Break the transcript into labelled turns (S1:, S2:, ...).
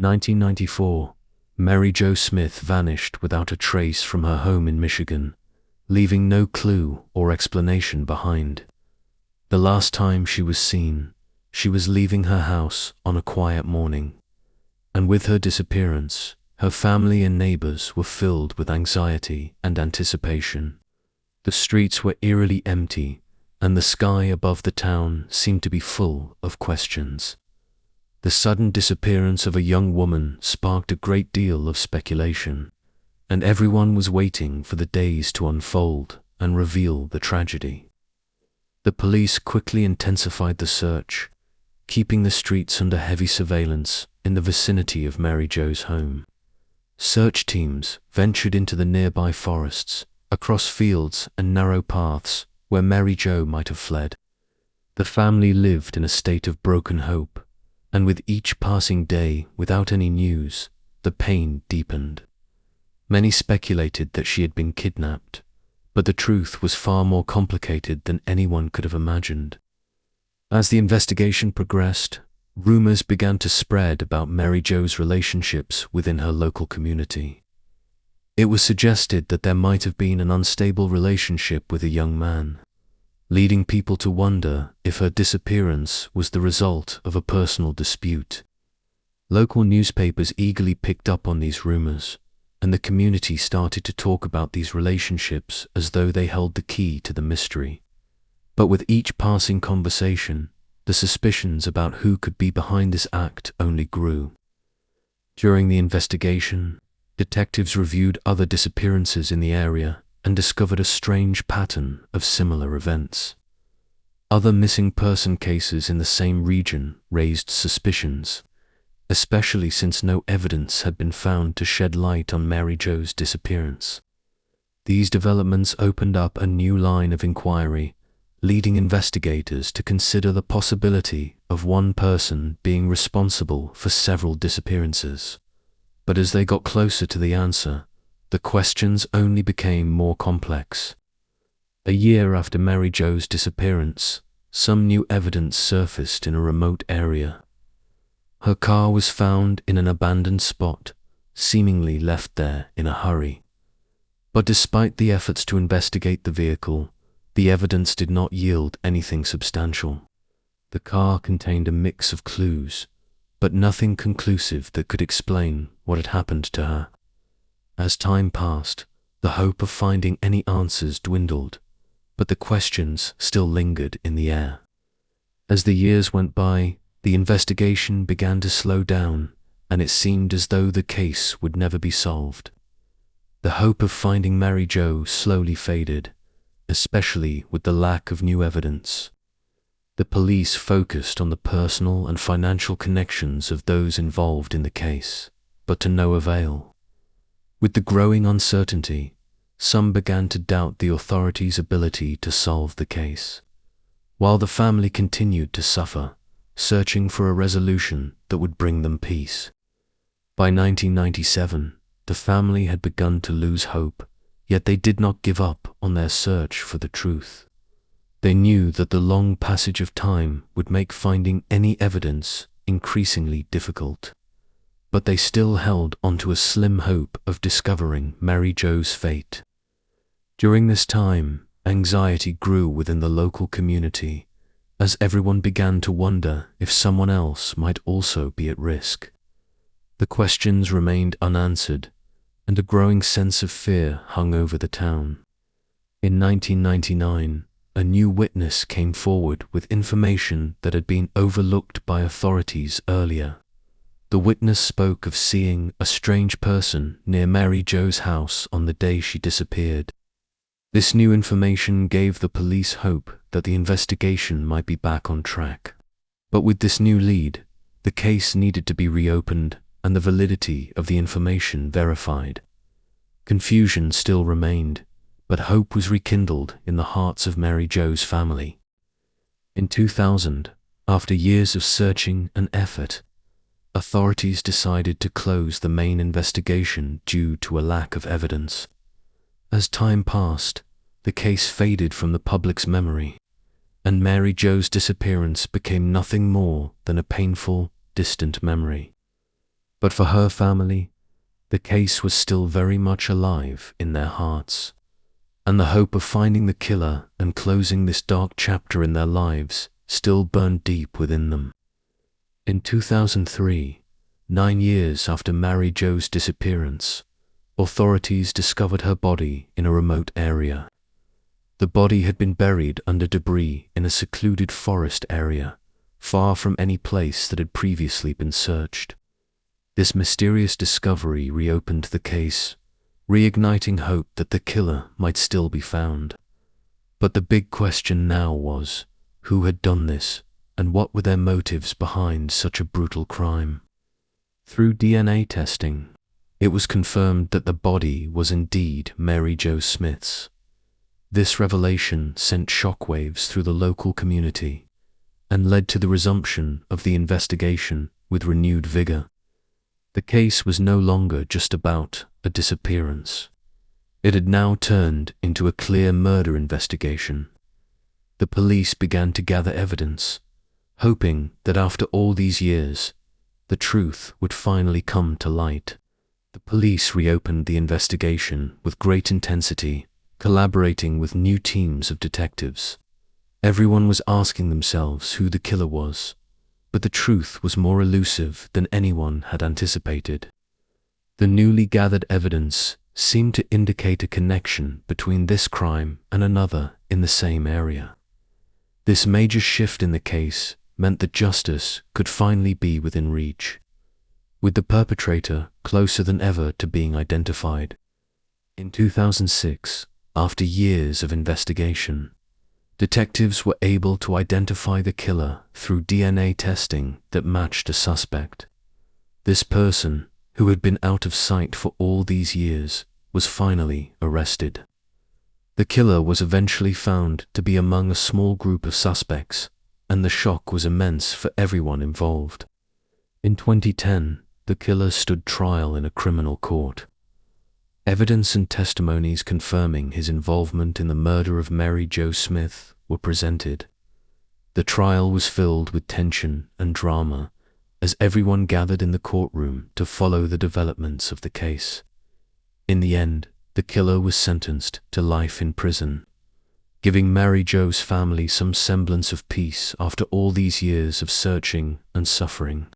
S1: In 1994, Mary Jo Smith vanished without a trace from her home in Michigan, leaving no clue or explanation behind. The last time she was seen, she was leaving her house on a quiet morning. And with her disappearance, her family and neighbors were filled with anxiety and anticipation. The streets were eerily empty, and the sky above the town seemed to be full of questions. The sudden disappearance of a young woman sparked a great deal of speculation, and everyone was waiting for the days to unfold and reveal the tragedy. The police quickly intensified the search, keeping the streets under heavy surveillance in the vicinity of Mary Jo's home. Search teams ventured into the nearby forests, across fields and narrow paths where Mary Jo might have fled. The family lived in a state of broken hope, and with each passing day without any news, the pain deepened. Many speculated that she had been kidnapped, but the truth was far more complicated than anyone could have imagined. As the investigation progressed, rumors began to spread about Mary Jo's relationships within her local community. It was suggested that there might have been an unstable relationship with a young man, leading people to wonder if her disappearance was the result of a personal dispute. Local newspapers eagerly picked up on these rumors, and the community started to talk about these relationships as though they held the key to the mystery. But with each passing conversation, the suspicions about who could be behind this act only grew. During the investigation, detectives reviewed other disappearances in the area and discovered a strange pattern of similar events. Other missing person cases in the same region raised suspicions, especially since no evidence had been found to shed light on Mary Jo's disappearance. These developments opened up a new line of inquiry, leading investigators to consider the possibility of one person being responsible for several disappearances. But as they got closer to the answer, the questions only became more complex. A year after Mary Jo's disappearance, some new evidence surfaced in a remote area. Her car was found in an abandoned spot, seemingly left there in a hurry. But despite the efforts to investigate the vehicle, the evidence did not yield anything substantial. The car contained a mix of clues, but nothing conclusive that could explain what had happened to her. As time passed, the hope of finding any answers dwindled, but the questions still lingered in the air. As the years went by, the investigation began to slow down, and it seemed as though the case would never be solved. The hope of finding Mary Jo slowly faded, especially with the lack of new evidence. The police focused on the personal and financial connections of those involved in the case, but to no avail. With the growing uncertainty, some began to doubt the authorities' ability to solve the case, while the family continued to suffer, searching for a resolution that would bring them peace. By 1997, the family had begun to lose hope, yet they did not give up on their search for the truth. They knew that the long passage of time would make finding any evidence increasingly difficult, but they still held onto a slim hope of discovering Mary Jo's fate. During this time, anxiety grew within the local community, as everyone began to wonder if someone else might also be at risk. The questions remained unanswered, and a growing sense of fear hung over the town. In 1999, a new witness came forward with information that had been overlooked by authorities earlier. The witness spoke of seeing a strange person near Mary Jo's house on the day she disappeared. This new information gave the police hope that the investigation might be back on track. But with this new lead, the case needed to be reopened and the validity of the information verified. Confusion still remained, but hope was rekindled in the hearts of Mary Jo's family. In 2000, after years of searching and effort, authorities decided to close the main investigation due to a lack of evidence. As time passed, the case faded from the public's memory, and Mary Jo's disappearance became nothing more than a painful, distant memory. But for her family, the case was still very much alive in their hearts, and the hope of finding the killer and closing this dark chapter in their lives still burned deep within them. In 2003, 9 years after Mary Jo's disappearance, authorities discovered her body in a remote area. The body had been buried under debris in a secluded forest area, far from any place that had previously been searched. This mysterious discovery reopened the case, reigniting hope that the killer might still be found. But the big question now was, who had done this, and what were their motives behind such a brutal crime? Through DNA testing, it was confirmed that the body was indeed Mary Jo Smith's. This revelation sent shockwaves through the local community and led to the resumption of the investigation with renewed vigor. The case was no longer just about a disappearance. It had now turned into a clear murder investigation. The police began to gather evidence, hoping that after all these years, the truth would finally come to light. The police reopened the investigation with great intensity, collaborating with new teams of detectives. Everyone was asking themselves who the killer was, but the truth was more elusive than anyone had anticipated. The newly gathered evidence seemed to indicate a connection between this crime and another in the same area. This major shift in the case meant that justice could finally be within reach, with the perpetrator closer than ever to being identified. In 2006, after years of investigation, detectives were able to identify the killer through DNA testing that matched a suspect. This person, who had been out of sight for all these years, was finally arrested. The killer was eventually found to be among a small group of suspects, and the shock was immense for everyone involved. In 2010, the killer stood trial in a criminal court. Evidence and testimonies confirming his involvement in the murder of Mary Jo Smith were presented. The trial was filled with tension and drama as everyone gathered in the courtroom to follow the developments of the case. In the end, the killer was sentenced to life in prison, giving Mary Jo's family some semblance of peace after all these years of searching and suffering.